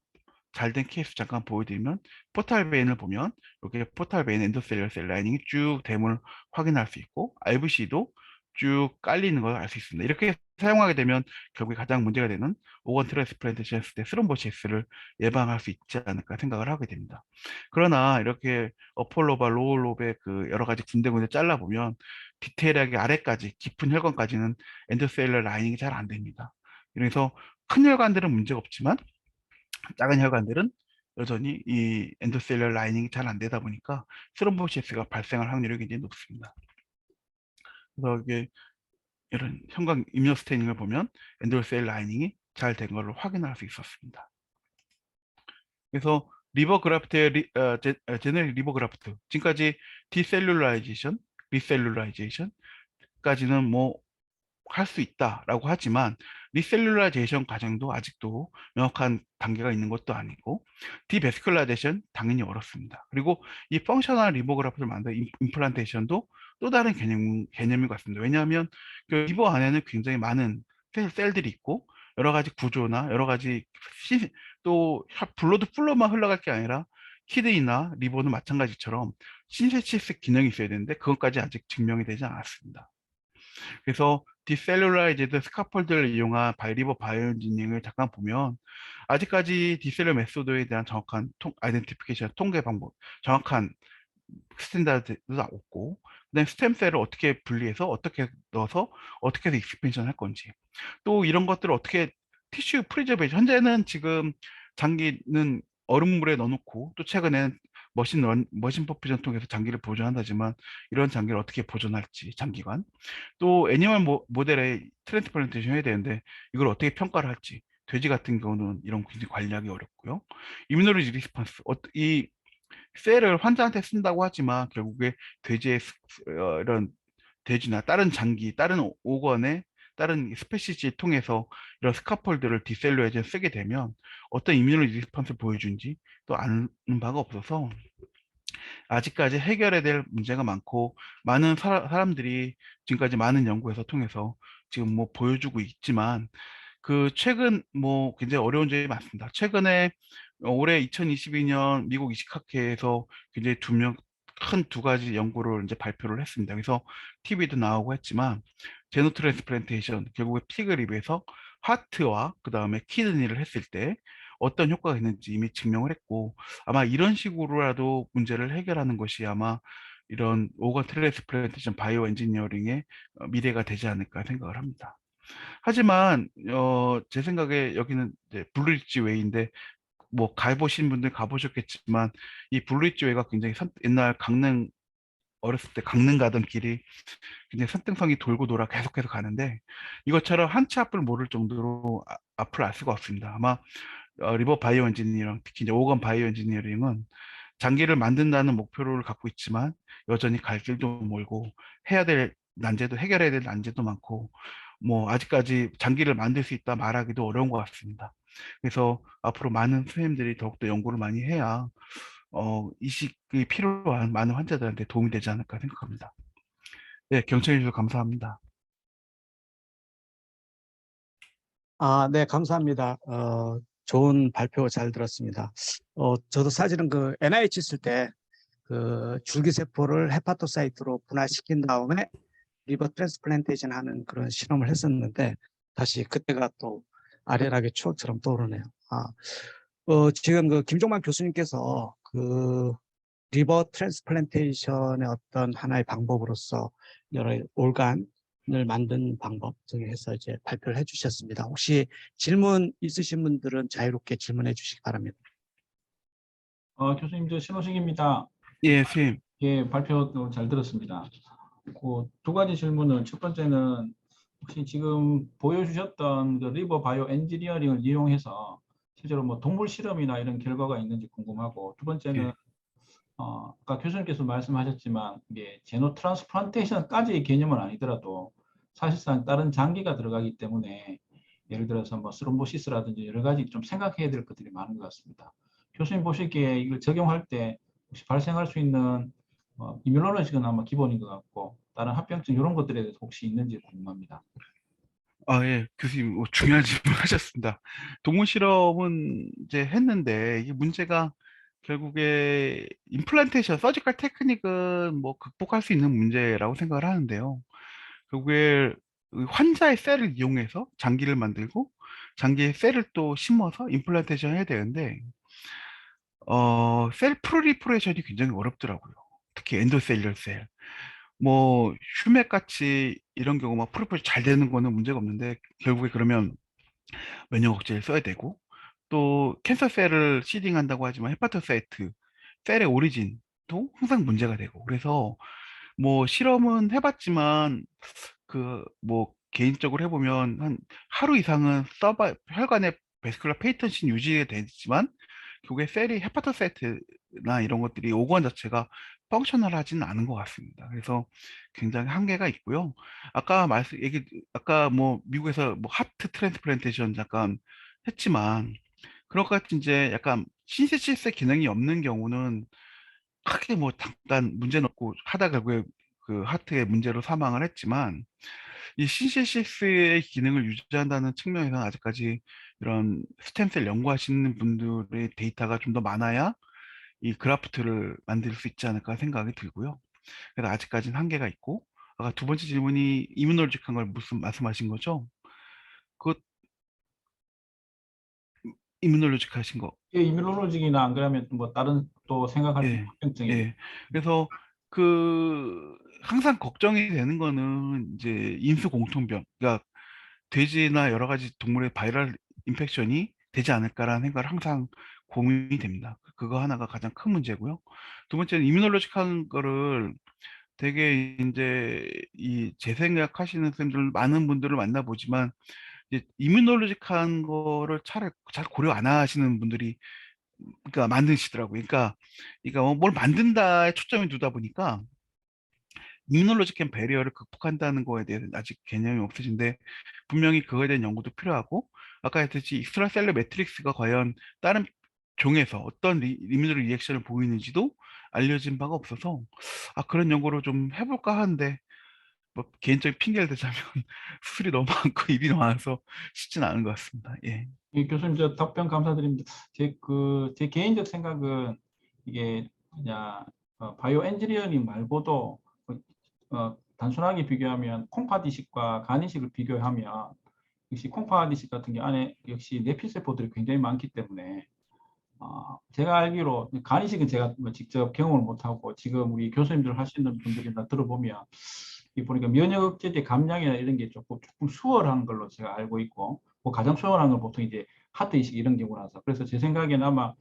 잘된 케이스 잠깐 보여드리면, 포탈 베인을 보면 이렇게 포탈 베인 엔도셀룰라 셀 라이닝이 쭉 됨을 확인할 수 있고, RBC도 쭉 깔리는 걸 알 수 있습니다. 이렇게 사용하게 되면 결국에 가장 문제가 되는 오건 트랜스플란테이션 했을 때 스럼보시스를 예방할 수 있지 않을까 생각을 하게 됩니다. 그러나 이렇게 어폴로바 로울롭의 그 여러 가지 군데군데 잘라보면 디테일하게 아래까지 깊은 혈관까지는 엔도셀룰라 라이닝이 잘 안 됩니다. 그래서 큰 혈관들은 문제가 없지만 작은 혈관들은 여전히 이 엔도셀룰 라이닝이 잘 안 되다 보니까 스럼보시스가 발생할 확률이 굉장히 높습니다. 그래서 이게 이런 형광 임료 스테이닝을 보면 엔도셀 라이닝이 잘 된 걸로 확인할 수 있었습니다. 그래서 리버 그래프트의 제네릭 리버 그래프트, 지금까지 디셀룰라이제이션, 리셀룰라이제이션까지는 뭐 할 수 있다라고 하지만, 리셀룰라이제이션 과정도 아직도 명확한 단계가 있는 것도 아니고, 디베스큘라이제이션 당연히 어렵습니다. 그리고 이 펑셔널 리버그래프를 만든 임플란테이션도 또 다른 개념인 것 같습니다. 왜냐하면 그 리버 안에는 굉장히 많은 셀들이 있고, 여러 가지 구조나 여러 가지 또 블러드 플로만 흘러갈 게 아니라 키드니나 리버는 마찬가지처럼 신세치스 기능이 있어야 되는데 그것까지 아직 증명이 되지 않았습니다. 그래서 디셀룰라이제드 스카폴드를 이용한 리버 바이오엔지니어링을 잠깐 보면, 아직까지 디셀룰 메소드에 대한 정확한 아이덴티피케이션 통계 방법, 정확한 스탠다드도 없고, 그다음에 스템셀을 어떻게 분리해서 어떻게 넣어서 어떻게 해서 익스펜션 할 건지, 또 이런 것들을 어떻게 티슈 프리저베이션, 현재는 지금 장기는 얼음물에 넣어놓고, 또 최근에는 머신 퍼퓨전 통해서 장기를 보존한다지만, 이런 장기를 어떻게 보존할지, 장기간, 또 애니멀 모델의 트랜스플란테이션 해야 되는데 이걸 어떻게 평가를 할지, 돼지 같은 경우는 이런 굉장히 관리하기 어렵고요. 이뮤노로지 리스폰스, 이 셀을 환자한테 쓴다고 하지만 결국에 돼지의 이런 돼지나 다른 장기, 다른 오건의 다른 스페시스를 통해서 이런 스카폴드를 디셀로에이션 쓰게 되면 어떤 이뮤노로지 리스폰스를 보여준지 또 아는 바가 없어서 아직까지 해결해야 될 문제가 많고, 많은 사람들이 지금까지 많은 연구에서 통해서 지금 뭐 보여주고 있지만, 그 최근 뭐 굉장히 어려운 점이 많습니다. 최근에 올해 2022년 미국 이식학회에서 굉장히 큰 두 가지 연구를 이제 발표를 했습니다. 그래서 TV도 나오고 했지만, 제노 트랜스플란테이션, 결국에 피그를 입에서 하트와 그 다음에 키드니를 했을 때 어떤 효과가 있는지 이미 증명을 했고, 아마 이런 식으로라도 문제를 해결하는 것이 아마 이런 오건 트랜스플란테이션 바이오 엔지니어링의 미래가 되지 않을까 생각을 합니다. 하지만 제 생각에 여기는 이제 블루리지 웨이인데, 뭐 가보신 분들 가보셨겠지만 이 블루리지 웨이가 굉장히 옛날 강릉, 어렸을 때 강릉 가던 길이 굉장히 산등성이 돌고 돌아 계속해서 가는데, 이것처럼 한 치 앞을 모를 정도로 앞을 알 수가 없습니다. 아마 리버 바이오 엔지니어링, 특히 이제 오건 바이오 엔지니어링은 장기를 만든다는 목표를 갖고 있지만 여전히 갈 길도 멀고, 해야 될 난제도, 해결해야 될 난제도 많고, 뭐 아직까지 장기를 만들 수 있다 말하기도 어려운 것 같습니다. 그래서 앞으로 많은 선생님들이 더욱더 연구를 많이 해야 이식이 필요한 많은 환자들한테 도움이 되지 않을까 생각합니다. 네, 경청해 주셔서 감사합니다. 네, 감사합니다. 좋은 발표 잘 들었습니다. 저도 사실은 그 NIH 있을 때 그 줄기세포를 헤파토사이트로 분화시킨 다음에 리버 트랜스플란테이션 하는 그런 실험을 했었는데, 다시 그때가 또 아련하게 추억처럼 떠오르네요. 지금 그 김종만 교수님께서 그 리버 트랜스플란테이션의 어떤 하나의 방법으로서 여러 올간을 만든 방법 등에 해서 이제 발표를 해주셨습니다. 혹시 질문 있으신 분들은 자유롭게 질문해 주시기 바랍니다. 교수님, 저 신호식입니다. 예, 선생님. 예, 발표 잘 들었습니다. 그 두 가지 질문은, 첫 번째는 혹시 지금 보여주셨던 그 리버 바이오 엔지니어링을 이용해서 실제로 뭐 동물 실험이나 이런 결과가 있는지 궁금하고, 두 번째는 예. 아까 교수님께서 말씀하셨지만 이게 제노 트랜스플란테이션까지의 개념은 아니더라도 사실상 다른 장기가 들어가기 때문에, 예를 들어서 뭐 스롬보시스라든지 여러 가지 좀 생각해야 될 것들이 많은 것 같습니다. 교수님 보시기에 이걸 적용할 때 혹시 발생할 수 있는 이뮤놀로지가 아마 기본인 것 같고, 다른 합병증 이런 것들에 대해서 혹시 있는지 궁금합니다. 예, 교수님, 중요한 질문 하셨습니다. 동물 실험은 이제 했는데, 이게 문제가 결국에 임플란테이션, 서지컬 테크닉은 뭐 극복할 수 있는 문제라고 생각을 하는데요. 결국에 환자의 셀을 이용해서 장기를 만들고, 장기에 셀을 또 심어서 임플란테이션 해야 되는데, 셀 프로리퍼레이션이 굉장히 어렵더라고요. 특히 엔도셀룰 셀. 뭐 슈맥 같이 이런 경우 막 프로포즈 잘 되는 거는 문제가 없는데, 결국에 그러면 면역 억제를 써야 되고, 또 캔서 셀을 시딩한다고 하지만 헤파토사이트 셀의 오리진도 항상 문제가 되고, 그래서 뭐 실험은 해봤지만 그 뭐 개인적으로 해보면 한 하루 이상은 혈관의 베스큘라 페이턴신 유지가 되지만 결국에 셀이 헤파토사이트나 이런 것들이 오건 자체가 펑셔널하지는 않은 것 같습니다. 그래서 굉장히 한계가 있고요. 아까 뭐 미국에서 뭐 하트 트랜스플란테이션 잠깐 했지만, 그런 것 같이 이제 약간 신세시스 기능이 없는 경우는 크게 뭐 잠깐 문제는 없고 하다 결국에 그 하트의 문제로 사망을 했지만, 이 신시시스의 기능을 유지한다는 측면에서 아직까지 이런 스템셀 연구하시는 분들의 데이터가 좀 더 많아야 이 그라프트를 만들 수 있지 않을까 생각이 들고요. 그래서 아직까지는 한계가 있고, 아까 두 번째 질문이 이뮤놀로직한 걸 무슨 말씀하신 거죠? 그 이뮤놀로직 하신 거. 예, 이뮤놀로직이나 안 그러면 뭐 다른 또 생각할 수 있는 예, 걱정증입니다. 예. 그래서 항상 걱정이 되는 거는 이제 인수 공통병, 그러니까 돼지나 여러 가지 동물의 바이럴 인펙션이 되지 않을까라는 생각을 항상 고민이 됩니다. 그거 하나가 가장 큰 문제고요. 두 번째는 이뮤놀로직한 거를 되게 이제 이 재생약 하시는 쌤들 많은 분들을 만나보지만 이제 이뮤놀로직한 거를 잘 고려 안 하시는 분들이 그러니까 만드시더라고요. 그러니까 뭘 만든다에 초점이 두다 보니까 이뮤놀로지컬 배리어를 극복한다는 거에 대해서 아직 개념이 없으신데 분명히 그거에 대한 연구도 필요하고 아까 했듯이 익스트라셀러 매트릭스가 과연 다른 종에서 어떤 이뮤노 리액션을 보이는지도 알려진 바가 없어서 그런 연구를 좀 해볼까 하는데 뭐 개인적인 핑계를 대자면 수술이 너무 많고 일이 많아서 쉽지는 않은 것 같습니다. 예. 예, 교수님 저 답변 감사드립니다. 제 개인적 생각은 이게 그냥 바이오 엔지니어링 말고도 단순하게 비교하면 콩팥 이식과 간 이식을 비교하면 역시 콩팥 이식 같은 게 안에 역시 내피세포들이 굉장히 많기 때문에 제가 알기로 간 이식은 제가 뭐 직접 경험을 못하고 지금 우리 교수님들 하시는 분들이나 들어보면 이 보니까 면역 억제제 감량이나 이런 게 조금 수월한 걸로 제가 알고 있고 뭐 가장 수월한 건 보통 이제 하트 이식 이런 경우라서 그래서 제 생각에는 아마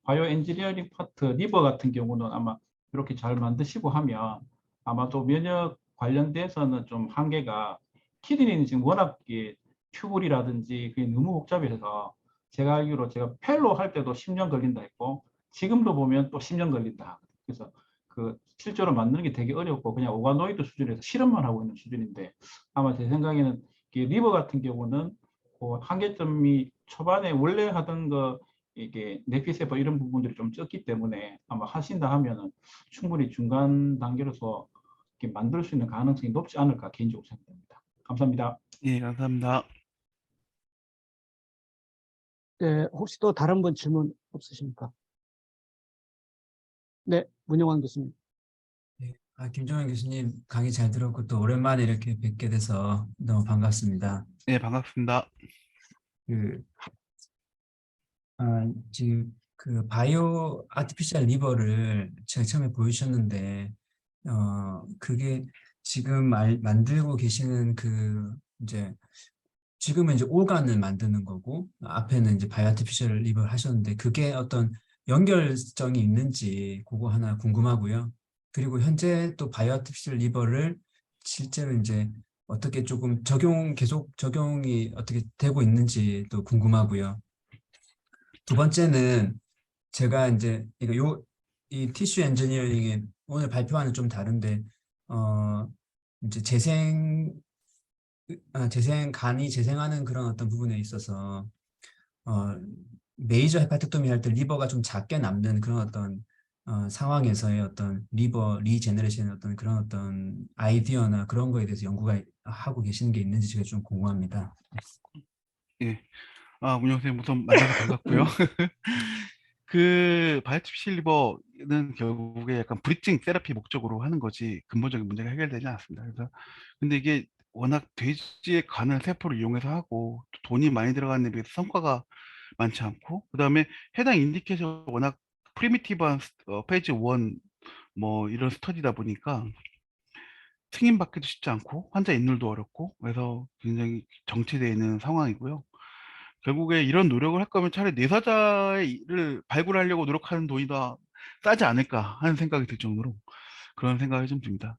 바이오 엔지니어링 파트 리버 같은 경우는 아마 이렇게 잘 만드시고 하면 아마도 면역 관련돼서는 좀 한계가 키드니는 지금 워낙 튜블이라든지 그게 너무 복잡해서 제가 알기로 제가 펠로 할 때도 10년 걸린다 했고 지금도 보면 또 10년 걸린다. 그래서 실제로 만드는 게 되게 어렵고 그냥 오가노이드 수준에서 실험만 하고 있는 수준인데 아마 제 생각에는 리버 같은 경우는 그 한계점이 초반에 원래 하던 거 이게 내피세포 이런 부분들이 좀 적기 때문에 아마 하신다 하면은 충분히 중간 단계로서 이렇게 만들 수 있는 가능성이 높지 않을까 개인적으로 생각합니다. 감사합니다. 예, 감사합니다. 네, 혹시 또 다른 분 질문 없으십니까? 네, 문영환 교수님. 네. 김종환 교수님 강의 잘 들었고 또 오랜만에 이렇게 뵙게 돼서 너무 반갑습니다. 예, 반갑습니다. 그, 지금 그 바이오 아티피셜 리버를 제가 처음에 보여주셨는데, 그게 지금 만들고 계시는 이제 지금은 이제 오간을 만드는 거고 앞에는 이제 바이오 아티피셜 리버를 하셨는데 그게 어떤 연결성이 있는지 그거 하나 궁금하고요. 그리고 현재 또 바이오 아티피셜 리버를 실제로 이제 어떻게 조금 계속 적용이 어떻게 되고 있는지 또 궁금하고요. 두 번째는 제가 이제 이 티슈 엔지니어링의 오늘 발표와는 좀 다른데 이제 간이 재생하는 그런 어떤 부분에 있어서 메이저 헤파틱토미 할 때 리버가 좀 작게 남는 그런 어떤 상황에서의 어떤 리버 리제너레이션의 어떤 그런 어떤 아이디어나 그런 거에 대해서 연구가 하고 계시는 게 있는지 제가 좀 궁금합니다. 예. 문영 선생님 우선 만나서 반갑고요. 그 바이오티피셜 리버는 결국에 약간 브리징 세라피 목적으로 하는 거지 근본적인 문제가 해결되지 않았습니다. 그래서 근데 이게 워낙 돼지의 간을 세포를 이용해서 하고 또 돈이 많이 들어가는 데 비해서 성과가 많지 않고 그다음에 해당 인디케이션 워낙 프리미티브한 페이지 1 뭐 이런 스터디다 보니까 승인받기도 쉽지 않고 환자 인율도 어렵고 그래서 굉장히 정체되어 있는 상황이고요. 결국에 이런 노력을 할 거면 차라리 뇌사자를 발굴하려고 노력하는 돈이 더 싸지 않을까 하는 생각이 들 정도로 그런 생각이 좀 듭니다.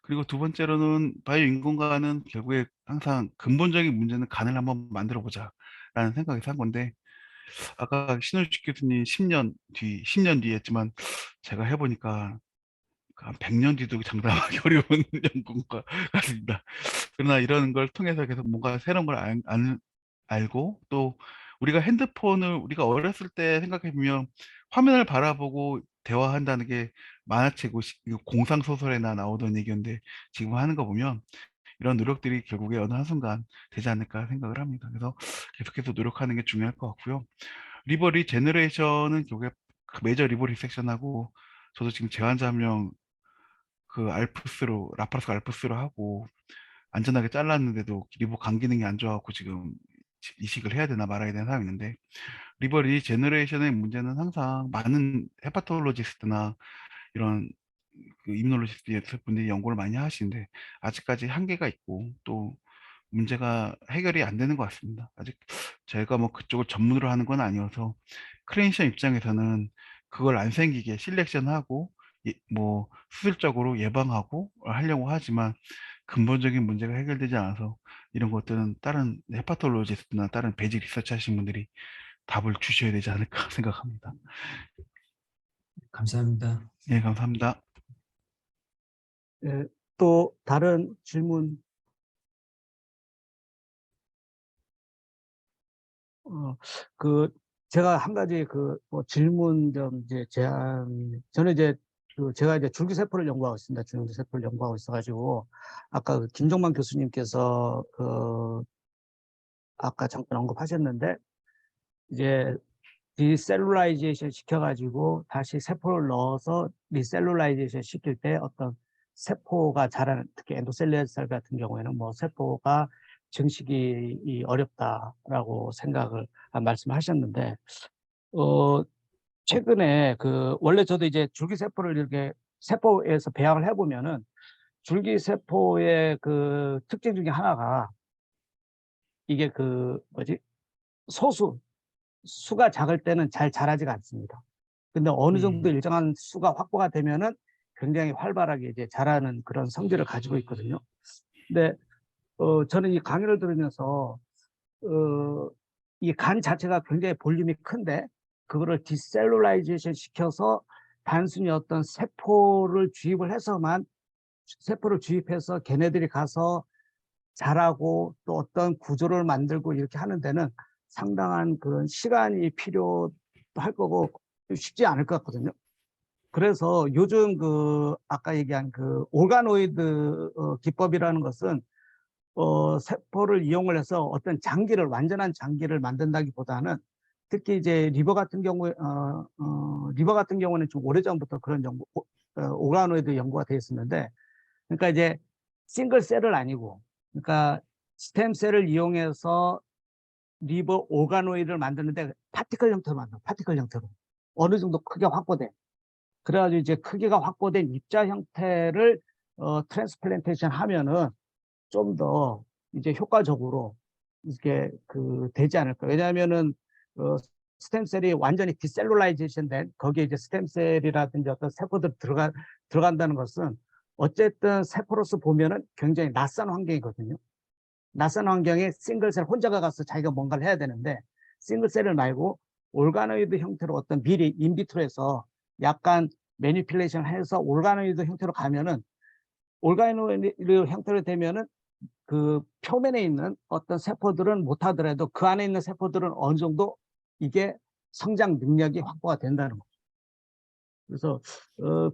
그리고 두 번째로는 바이오 인공간은 결국에 항상 근본적인 문제는 간을 한번 만들어 보자 라는 생각에서 한 건데 아까 신호식 교수님 10년 뒤 했지만 제가 해보니까 한 100년 뒤도 장담하기 어려운 연구인 것 같습니다. 그러나 이런 걸 통해서 계속 뭔가 새로운 걸 알고 또 우리가 핸드폰을 우리가 어렸을 때 생각해 보면 화면을 바라보고 대화한다는 게 만화책 공상소설에나 나오던 얘기였는데 지금 하는 거 보면 이런 노력들이 결국에 어느 한순간 되지 않을까 생각을 합니다. 그래서 계속해서 노력하는 게 중요할 것 같고요. 리버 리제너레이션은 결국에 그 메이저 리버 리섹션하고 저도 지금 제환자 한 명 그 라파로스 알프스로 하고 안전하게 잘랐는데도 리버 간 기능이 안 좋아갖고 지금 이식을 해야 되나 말아야 되나 하고 있는데 리버 리제너레이션의 문제는 항상 많은 헤파톨로지스트나 이런 그 이뮤놀로지스트 분들이 연구를 많이 하시는데 아직까지 한계가 있고 또 문제가 해결이 안 되는 것 같습니다. 아직 저희가 뭐 그쪽을 전문으로 하는 건 아니어서 클리니션 입장에서는 그걸 안 생기게 실렉션하고 뭐 수술적으로 예방하고 하려고 하지만 근본적인 문제가 해결되지 않아서 이런 것들은 다른 헤파톨로지스트나 다른 베이직 리서치 하신 분들이 답을 주셔야 되지 않을까 생각합니다. 감사합니다. 네, 감사합니다. 예, 또 다른 질문. 그 제가 한 가지 뭐 질문 좀 이제 저는 이제 제가 이제 줄기세포를 연구하고 있습니다. 줄기세포를 연구하고 있어가지고 아까 김종만 교수님께서 아까 잠깐 언급하셨는데 이제 디셀룰라이제이션 시켜가지고 다시 세포를 넣어서 리셀룰라이제이션 시킬 때 어떤 세포가 자라는, 특히 엔도셀리아 셀 같은 경우에는 뭐 세포가 증식이 어렵다라고 말씀하셨는데, 최근에 원래 저도 이제 줄기세포를 이렇게 세포에서 배양을 해보면은 줄기세포의 특징 중에 하나가 이게 수가 작을 때는 잘 자라지가 않습니다. 근데 어느 정도 일정한 수가 확보가 되면은 굉장히 활발하게 이제 자라는 그런 성질을 가지고 있거든요. 근데 저는 이 강의를 들으면서 이 간 자체가 굉장히 볼륨이 큰데 그거를 디셀룰라이제이션 시켜서 단순히 어떤 세포를 주입해서 걔네들이 가서 자라고 또 어떤 구조를 만들고 이렇게 하는 데는 상당한 그런 시간이 필요할 거고 쉽지 않을 것 같거든요. 그래서 요즘 아까 얘기한 오가노이드 기법이라는 것은 세포를 이용을 해서 어떤 완전한 장기를 만든다기보다는 특히 이제 리버 같은 경우는 좀 오래전부터 그런 오가노이드 연구가 되어 있었는데, 그러니까 이제 싱글 셀을 아니고, 그러니까 스템셀을 이용해서 리버 오가노이드를 만드는데 파티클 형태로 어느 정도 크기가 확보돼. 그래가지고 이제 크기가 확보된 입자 형태를 트랜스플란테이션 하면은 좀 더 이제 효과적으로 이게 되지 않을까. 왜냐하면은 스템셀이 완전히 디셀룰라이제이션 된 거기에 이제 스템셀이라든지 어떤 세포들 들어간다는 것은 어쨌든 세포로서 보면은 굉장히 낯선 환경이거든요. 낯선 환경에 싱글셀 혼자가 가서 자기가 뭔가를 해야 되는데 싱글셀을 말고 올가노이드 형태로 어떤 미리 인비트로에서 약간 매니플레이션 해서 올가노이드 형태로 가면은 올가노이드 형태로 되면은 표면에 있는 어떤 세포들은 못하더라도 그 안에 있는 세포들은 어느 정도 이게 성장 능력이 확보가 된다는 거죠. 그래서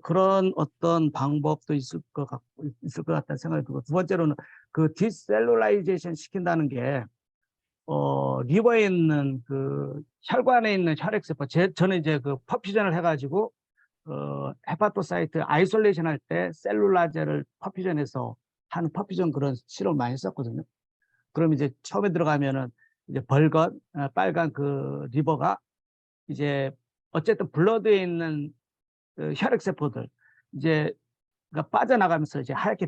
그런 어떤 방법도 있을 것 같다는 생각이 들고, 두 번째로는 디셀룰라이제이션 시킨다는 게 리버에 있는 혈관에 있는 혈액세포, 저는 이제 퍼퓨전을 해가지고 헤파토사이트 아이솔레이션 할 때 셀룰라제를 퍼퓨전해서 하는 퍼퓨전 그런 실험을 많이 했었거든요. 그럼 이제 처음에 들어가면은 이제 빨간 리버가 이제 어쨌든 블러드에 있는 혈액세포들 이제 빠져나가면서 이제 하얗게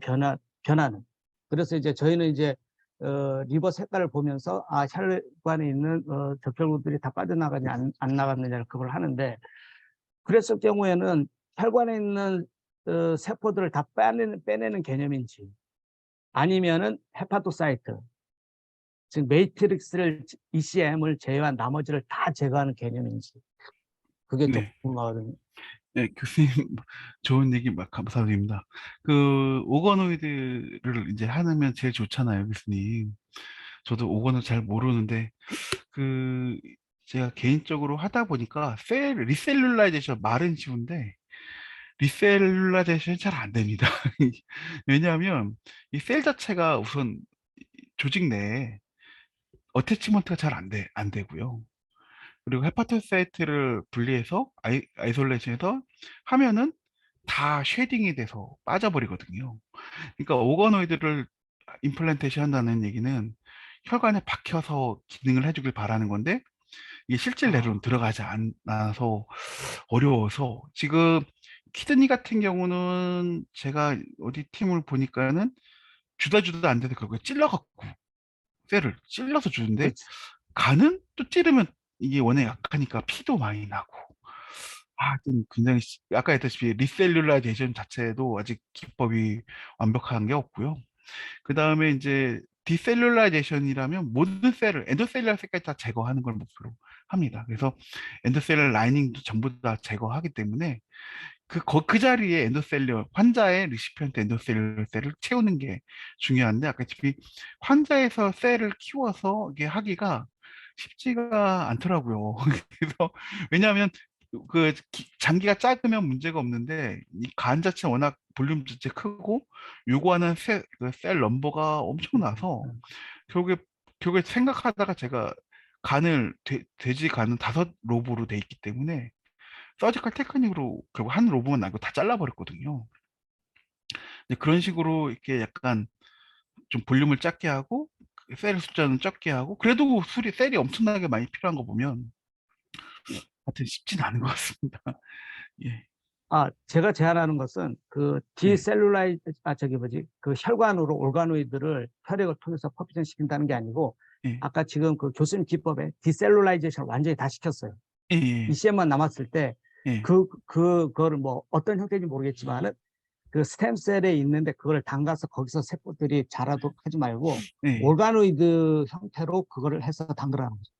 변하는. 그래서 이제 저희는 이제 리버 색깔을 보면서 혈관에 있는 적혈구들이 다 빠져나가냐 안 나갔느냐를 그걸 하는데, 그랬을 경우에는 혈관에 있는 세포들을 다 빼내는 개념인지 아니면은 헤파토사이트, 즉 매트릭스를 ECM을 제외한 나머지를 다 제거하는 개념인지 그게 좀 네. 궁금하거든요. 네, 교수님 좋은 얘기 감사드립니다. 오거노이드를 이제 하면 제일 좋잖아요, 교수님. 저도 오거노 잘 모르는데 제가 개인적으로 하다 보니까 리셀룰라이제이션 말은 쉬운데 리셀룰라이제이션이 잘 안 됩니다. 왜냐하면 이 셀 자체가 우선 조직 내에 어태치먼트가 잘 안 되고요. 그리고 헤파토사이트를 분리해서 아이솔레이션해서 하면은 다 쉐딩이 돼서 빠져버리거든요. 그러니까 오거노이드를 임플란테이션 한다는 얘기는 혈관에 박혀서 기능을 해주길 바라는 건데 이게 실질내로는 들어가지 않아서 어려워서 지금 키드니 같은 경우는 제가 어디 팀을 보니까는 주다 안 돼서 결국에 찔러갖고 셀을 찔러서 주는데 그렇죠. 간은 또 찌르면 이게 워낙 약하니까 피도 많이 나고 좀 굉장히 아까 했다시피 리셀룰라이제이션 자체도 아직 기법이 완벽한 게 없고요. 그 다음에 이제 디셀룰라이제이션이라면 모든 셀을 엔도셀룰라 셀까지 다 제거하는 걸 목표로 합니다. 그래서 엔도셀룰 라이닝도 전부 다 제거하기 때문에 그 자리에 엔도셀룰 환자의 리시피언트 엔도셀룰 셀을 채우는 게 중요한데 아까 했다시피 환자에서 셀을 키워서 이게 하기가 쉽지가 않더라고요. 그래서 왜냐하면 장기가 작으면 문제가 없는데 이 간 자체는 워낙 볼륨 자체 크고 요구하는 셀 넘버가 엄청나서 결국에 생각하다가 제가 돼지 간은 5로브로 돼 있기 때문에 서지컬 테크닉으로 결국 한 로브만 나고 다 잘라버렸거든요. 근데 그런 식으로 이렇게 약간 좀 볼륨을 작게 하고 셀 숫자는 적게 하고 그래도 셀이 엄청나게 많이 필요한 거 보면 하여튼 쉽진 않은 것 같습니다. 예. 제가 제안하는 것은 그 디셀룰라이 저기 뭐지 그 혈관으로 올가노이드를 혈액을 통해서 퍼퓨전 시킨다는 게 아니고 예. 아까 지금 그 교수님 기법에 디셀룰라이제이션 완전히 다 시켰어요. 예. ECM만 남았을 때 예. 그거를 뭐 어떤 형태인지 모르겠지만은 그 스템셀에 있는데 그걸 담가서 거기서 세포들이 자라도록 하지 말고 예. 올가노이드 형태로 그거를 해서 담그라는 거죠.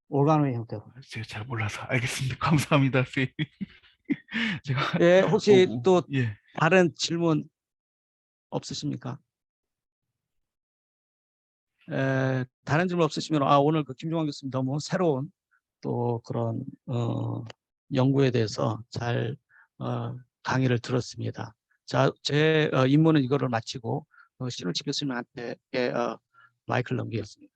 올가노이드 형태로. 제가 잘 몰라서 알겠습니다. 감사합니다, 선생님. 제가 예, 혹시 또 예. 다른 질문 없으십니까? 다른 질문 없으시면 오늘 그 김종환 교수님 너무 새로운 또 그런 연구에 대해서 잘 강의를 들었습니다. 자, 제 임무는 이거를 마치고 신우치 교수님한테 마이크를 넘기겠습니다.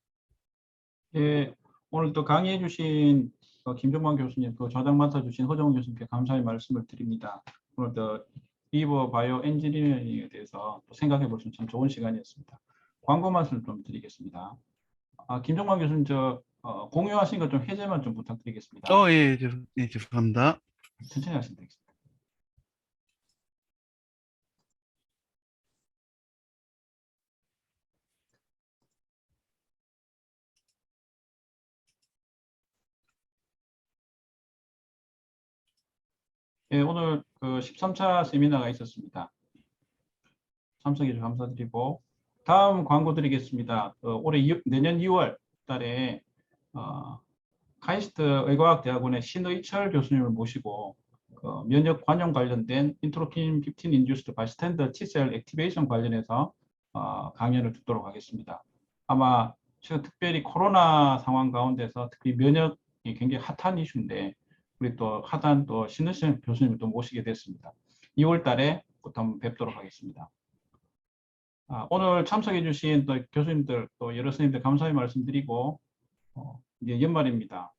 예, 오늘 또 강의해 주신 김종만 교수님, 또 저장 맡아주신 허정훈 교수님께 감사의 말씀을 드립니다. 오늘 또 리버 바이오 엔지니어링에 대해서 또 생각해 볼 수 있는 참 좋은 시간이었습니다. 광고 말씀 좀 드리겠습니다. 김종만 교수님 공유하신 것 좀 해제만 좀 부탁드리겠습니다. 예, 죄송합니다. 천천히 하시면 되겠습니다. 예, 오늘 그 13차 세미나가 있었습니다. 참석해 주셔서 감사드리고 다음 광고 드리겠습니다. 내년 2월 달에 카이스트 의과학대학원의 신의철 교수님을 모시고 면역 관용 관련된 인트로킨 15 인듀스드 바이스탠더 T셀 액티베이션 관련해서 강연을 듣도록 하겠습니다. 아마 지금 특별히 코로나 상황 가운데서 특히 면역이 굉장히 핫한 이슈인데 우리 또 핫한 또 신의철 교수님을 또 모시게 됐습니다. 2월 달에 또 한번 뵙도록 하겠습니다. 오늘 참석해 주신 또 교수님들 또 여러 선생님들 감사의 말씀드리고 이제 연말입니다.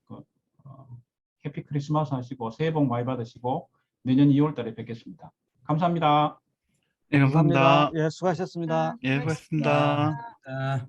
해피 크리스마스 하시고 새해 복 많이 받으시고 내년 2월 달에 뵙겠습니다. 감사합니다. 네, 감사합니다. 예, 수고하셨습니다. 예, 수고하셨습니다. 아,